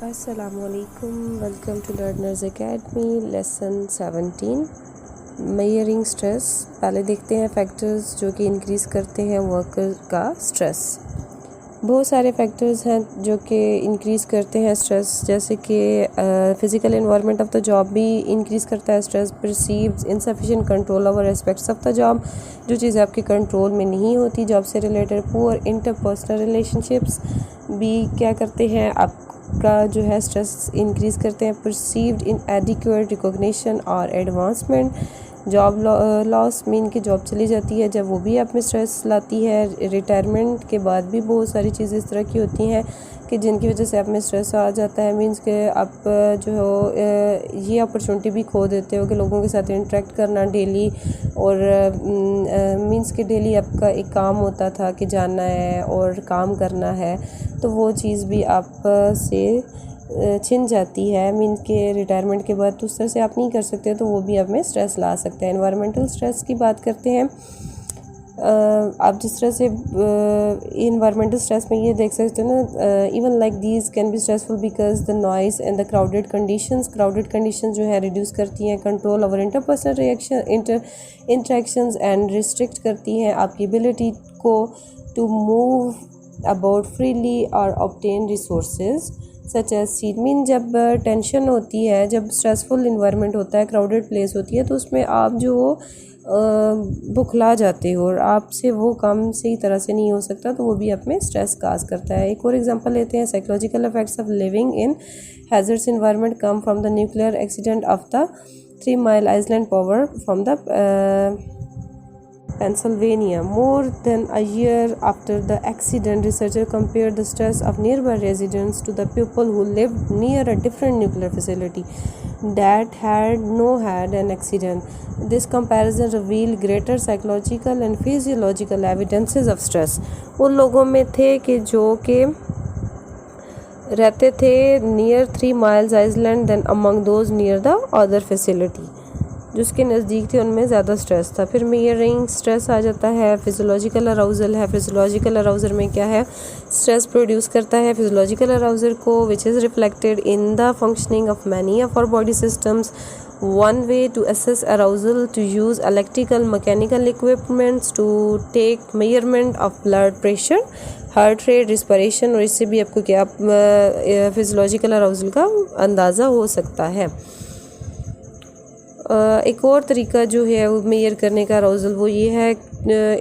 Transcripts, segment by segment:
अस्सलामुअलैकुम, welcome to learners academy lesson 17 measuring stress. पहले देखते हैं फैक्टर्स जो कि इंक्रीज़ करते हैं वर्कर का स्ट्रेस। बहुत सारे फैक्टर्स हैं जो कि इंक्रीज़ करते हैं स्ट्रेस, जैसे कि physical environment of the job भी इंक्रीज़ करता है stress. Perceived insufficient control over aspects of the job, जो चीज़ आपके कंट्रोल में नहीं होती जॉब से रिलेटेड। पुअर इंटरपर्सनल रिलेशनशिप्स भी क्या करते हैं, आपका जो है स्ट्रेस इंक्रीज़ करते हैं। परसीव्ड इनएडिक्वेट रिकॉग्निशन और एडवांसमेंट, जॉब लॉस मीन कि जॉब चली जाती है जब, वो भी आप में स्ट्रेस लाती है। रिटायरमेंट के बाद भी बहुत सारी चीज़ें इस तरह की होती हैं कि जिनकी वजह से आप में स्ट्रेस आ जाता है। मींस कि आप जो हो ये अपॉर्चुनिटी भी खो देते हो कि लोगों के साथ इंटरेक्ट करना डेली, और मींस कि डेली आपका एक काम होता था कि जाना है और काम करना है, तो वो चीज़ भी आप से छिन जाती है। मीन के रिटायरमेंट के बाद तो उस तरह से आप नहीं कर सकते, तो वो भी आप में स्ट्रेस ला सकते हैं। एनवायरमेंटल स्ट्रेस की बात करते हैं। आप जिस तरह से इन्वायरमेंटल स्ट्रेस में ये देख सकते हो ना, even like these can be stressful because the noise and the crowded conditions जो है रिड्यूस करती हैं control over interpersonal interactions and restrict करती हैं आपकी एबिलिटी को टू मूव अबाउट फ्रीली और obtain resources such as seed. Mean जब टेंशन होती है, जब स्ट्रेसफुल इन्वायरमेंट होता है, क्राउडेड प्लेस होती है, तो उसमें आप जो बुखला जाते हो और आपसे वो काम सही तरह से नहीं हो सकता, तो वो भी आप में स्ट्रेस काज करता है। एक और एग्जांपल लेते हैं। Psychological effects of living in hazards environment come from the nuclear accident of the 3 Mile Island Power from the Pennsylvania. More than a year after the accident, researchers compared the stress of nearby residents to the people who lived near a different nuclear facility that had an accident. This comparison revealed greater psychological and physiological evidences of stress. उन लोगों में थे कि जो कि रहते थे near 3 Miles Island than among those near the other facility. जिसके नज़दीक थे उनमें ज़्यादा स्ट्रेस था। फिर मेजरिंग स्ट्रेस आ जाता है। फिजियोलॉजिकल अराउजल है। फिजियोलॉजिकल अराउजल में क्या है, स्ट्रेस प्रोड्यूस करता है फिजियोलॉजिकल अराउजल को, which is reflected in the functioning of many of our body systems. One way to assess arousal to use electrical mechanical equipments to take measurement of blood pressure, heart rate, respiration, और इससे भी आपको क्या physiological arousal का अंदाज़ा हो सकता है। एक और तरीका जो है वो मेजर करने का अराउजल, वो ये है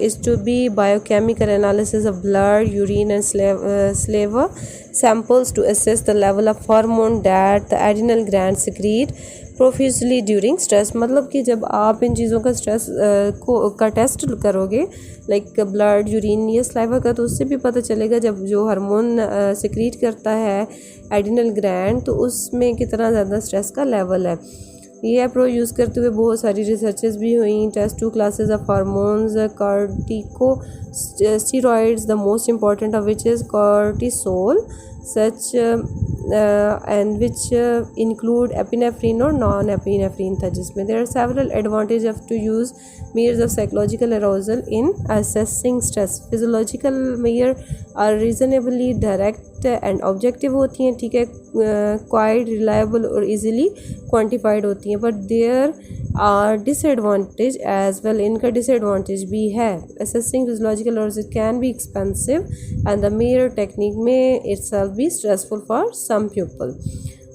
is to be biochemical analysis of blood, urine and saliva samples to assess the level of hormone that the adrenal gland secrete profusely during stress. मतलब कि जब आप इन चीज़ों का स्ट्रेस का टेस्ट करोगे, लाइक ब्लड, यूरिन या स्लाइवा का, तो उससे भी पता चलेगा जब जो हार्मोन सेक्रीट करता है एड्रिनल ग्लैंड, तो उसमें कितना ज़्यादा स्ट्रेस का लेवल है। ये अप्रोच यूज़ करते हुए बहुत सारी रिसर्चेस भी हुई। Test 2 classes of hormones, corticosteroids, the most important of which is cortisol such and which include epinephrine और नॉन एपिनेफ्रिन था, जिसमें there are several advantage of to use measures of psychological arousal in assessing stress. Physiological measure are reasonably direct and objective होती हैं, ठीक है, quite reliable और easily quantified होती हैं, but there are disadvantage as well. इनका disadvantage भी है। Assessing physiological arousal can be expensive and the measure technique may itself be stressful for some people.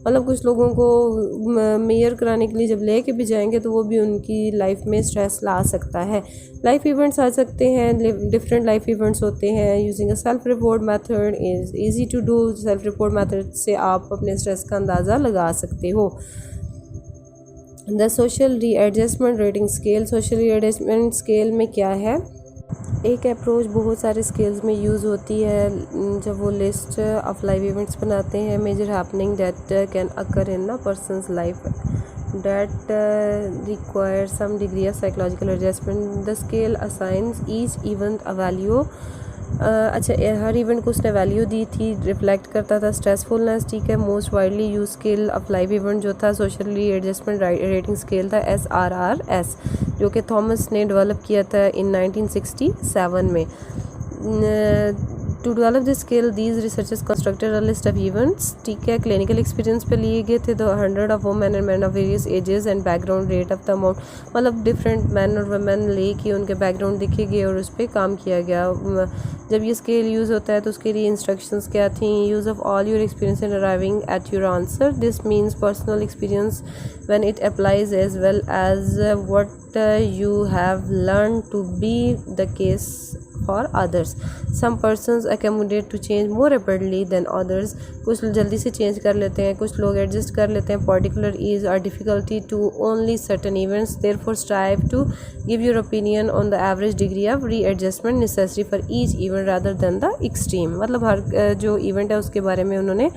मतलब कुछ लोगों को मेजर कराने के लिए जब ले के भी जाएंगे तो वो भी उनकी लाइफ में स्ट्रेस ला सकता है। लाइफ इवेंट्स आ सकते हैं, डिफरेंट लाइफ इवेंट्स होते हैं। Using a self report method is easy to do. Self report method से आप अपने स्ट्रेस का अंदाज़ा लगा सकते हो। The social readjustment rating scale. Social readjustment scale में क्या है, एक अप्रोच बहुत सारे स्केल्स में यूज़ होती है जब वो लिस्ट ऑफ लाइफ इवेंट्स बनाते हैं। Major happening that can occur in a person's life that require some degree of psychological adjustment. The scale assigns each event a value. अच्छा, हर इवेंट को उसने वैल्यू दी थी, रिफ्लेक्ट करता था स्ट्रेसफुलनेस, ठीक है। Most widely use scale of life event जो था सोशली एडजस्टमेंट रेटिंग स्केल था, SRRS, जो कि थॉमस ने डेवलप किया था इन 1967 में। To develop this scale these researchers constructed a list of events, ठीक है, क्लिनिकल एक्सपीरियंस पे लिए गए थे the 100 of women and man of various ages and background rate of the amount, मतलब डिफरेंट मैन और वुमेन ले के उनके बैकग्राउंड देखे गए और उस पर काम किया गया। जब ये स्केल यूज़ होता है तो उसके लिए इंस्ट्रक्शंस क्या थी, use of all your experience in arriving at your answer, this means personal experience when it applies as well as what you have learned to be the case for others. Some persons accommodate to change more rapidly than others. कुछ जल्दी से change कर लेते हैं, कुछ लोग adjust कर लेते हैं. Particular ease or difficulty to only certain events. Therefore strive to give your opinion on the average degree of readjustment necessary for each event rather than the extreme. मतलब हर जो इवेंट है उसके बारे में उन्होंने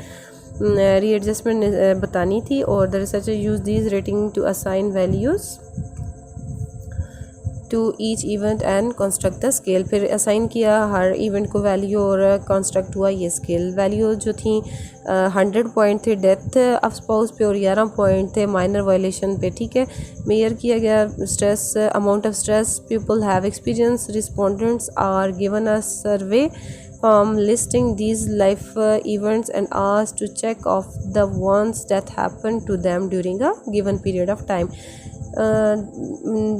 रीएडजस्टमेंट बतानी थी. और the researcher use these rating to assign values to each event and construct the scale. फिर असाइन किया हर इवेंट को वैल्यू और कंस्ट्रक्ट हुआ ये स्केल. वैल्यू जो थी 100 पॉइंट थे डेथ ऑफ स्पाउस पे और 11 पॉइंट थे माइनर वायलेशन पे, ठीक है. मेयर किया गया stress, amount of stress people have experience. Respondents are given a survey from listing these life events and asked to check off the ones that happened to them during a given period of time.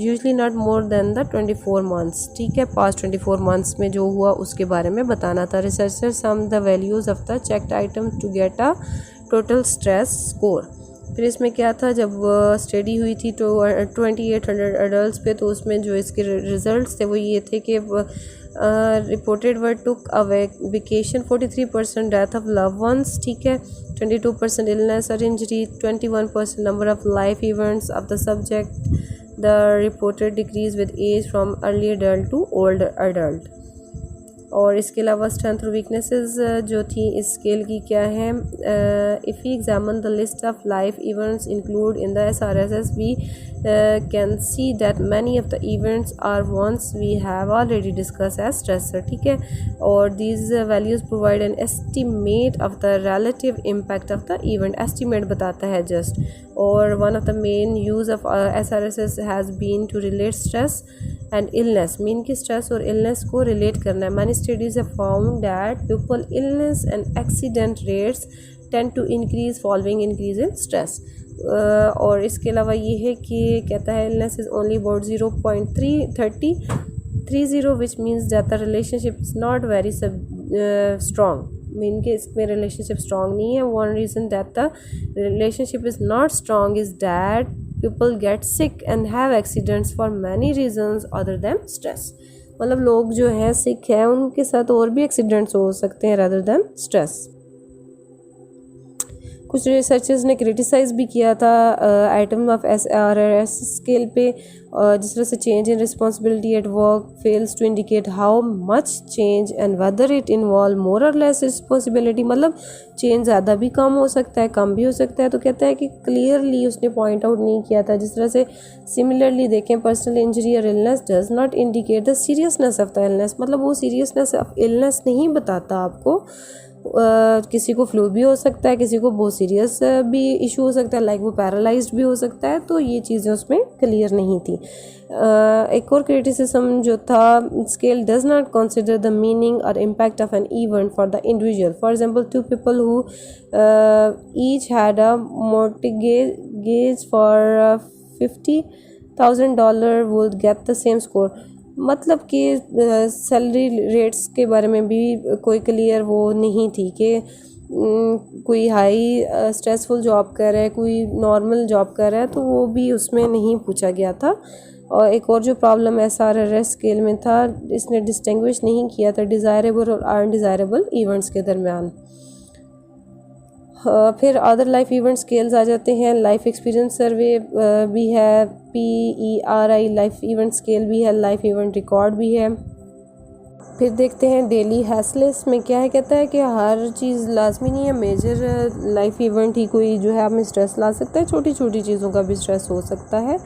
Usually not more than the 24 months, ठीक है. past 24 months में जो हुआ उसके बारे में बताना था. researchers summed the values of the checked items to get a total stress score. फिर इसमें क्या था, जब स्टडी हुई थी तो 2800 एडल्ट पे, तो उसमें जो इसके रिजल्ट्स थे वो ये थे कि reported were took a vacation, 43% death of love ones, ठीक है, 22% इलनेस और injury, 21% number of life events of the subject, the reported decrease with age from early adult to old adult. और इसके अलावा स्ट्रेंथ और वीकनेसेस जो थी इस स्केल की क्या है. If we examine the list of life events include in the SRSS we can see that many of the events are ones we have already discuss as stressor, ठीक है. और these values provide an estimate of the relative impact of the event. Estimate बताता है just. और one of the main use of SRSS has been to relate stress and illness, mean की stress और illness को relate करना है. Many studies have found that people illness and accident rates tend to increase following increase in stress. और इसके अलावा ये है कि कहता है illness is only about 0.30 which means that the relationship is not very strong, mean के इसमें रिलेशनशिप स्ट्रॉन्ग नहीं है. One reason that the relationship is not strong is that people get sick and have accidents for many reasons other than stress. मतलब लोग जो हैं सिक हैं उनके साथ और भी एक्सीडेंट्स हो सकते हैं rather than stress. कुछ रिसर्चर्स ने क्रिटिसाइज़ भी किया था आइटम ऑफ SRSS स्केल पे, जिस तरह से change in responsibility at work fails to indicate how much change and whether it involve more और लेस रिस्पॉन्सिबिलिटी. मतलब चेंज ज़्यादा भी कम हो सकता है, कम भी हो सकता है. तो कहता है कि क्लियरली उसने पॉइंट आउट नहीं किया था. जिस तरह से सिमिलरली देखें पर्सनल इंजरी और illness does not indicate the seriousness of the illness, मतलब वो सीरियसनेस ऑफ इलनेस नहीं बताता आपको. किसी को फ्लू भी हो सकता है, किसी को बहुत सीरियस भी इशू हो सकता है, लाइक वो पैरालाइज्ड भी हो सकता है. तो ये चीज़ें उसमें क्लियर नहीं थी. एक और क्रिटिसिज्म जो था, scale does not consider the meaning और impact of an event for the individual. For example 2 people who each had a mortgage for $50,000 would get the same score. मतलब कि सैलरी रेट्स के बारे में भी कोई क्लियर वो नहीं थी कि कोई हाई स्ट्रेसफुल जॉब कर रहा है, कोई नॉर्मल जॉब कर रहा है, तो वो भी उसमें नहीं पूछा गया था. और एक और जो प्रॉब्लम SRSS स्केल में था, इसने डिस्टिंग्विश नहीं किया था डिज़ायरेबल और अनडिज़ायरेबल इवेंट्स के दरमियान. फिर अदर लाइफ इवेंट स्केल्स आ जाते हैं. लाइफ एक्सपीरियंस सर्वे भी है, PERI लाइफ इवेंट स्केल भी है, लाइफ इवेंट रिकॉर्ड भी है. फिर देखते हैं डेली हैसलेस में क्या है. कहता है कि हर चीज़ लाजमी नहीं है, मेजर लाइफ इवेंट ही कोई जो है हमें स्ट्रेस ला सकता है, छोटी छोटी चीज़ों का भी स्ट्रेस हो सकता है.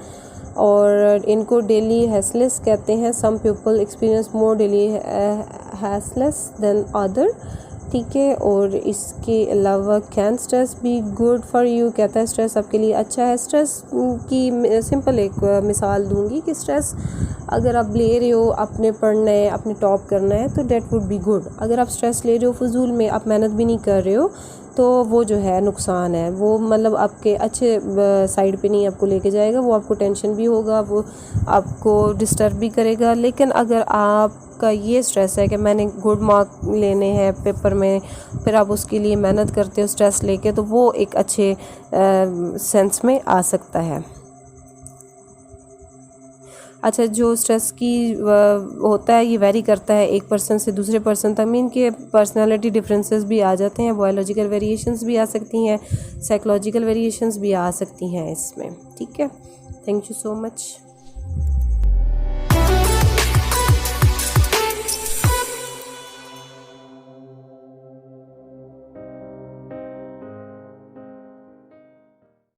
और इनको डेली हैसलेस कहते हैं. Some people experience more daily hassles than other. ठीक है। और इसके अलावा can stress be good for you, कहता है स्ट्रेस आपके लिए अच्छा है। स्ट्रेस की सिंपल एक मिसाल दूंगी कि स्ट्रेस अगर आप ले रहे हो, अपने पढ़ना है, अपने टॉप करना है, तो डेट वुड बी गुड। अगर आप स्ट्रेस ले रहे हो फजूल में, आप मेहनत भी नहीं कर रहे हो, तो वो जो है नुकसान है, वो मतलब आपके अच्छे साइड पे नहीं आपको लेके जाएगा, वो आपको टेंशन भी होगा, वो आपको डिस्टर्ब भी करेगा। लेकिन अगर आपका ये स्ट्रेस है कि मैंने गुड मार्क लेने हैं पेपर में, फिर आप उसके लिए मेहनत करते हो स्ट्रेस लेके, तो वो एक अच्छे सेंस में आ सकता है। अच्छा, जो स्ट्रेस की होता है ये वेरी करता है एक पर्सन से दूसरे पर्सन तक, मीन के पर्सनालिटी डिफरेंसेस भी आ जाते हैं, बायोलॉजिकल वेरिएशंस भी आ सकती हैं, साइकोलॉजिकल वेरिएशंस भी आ सकती हैं इसमें। ठीक है, थैंक यू सो मच।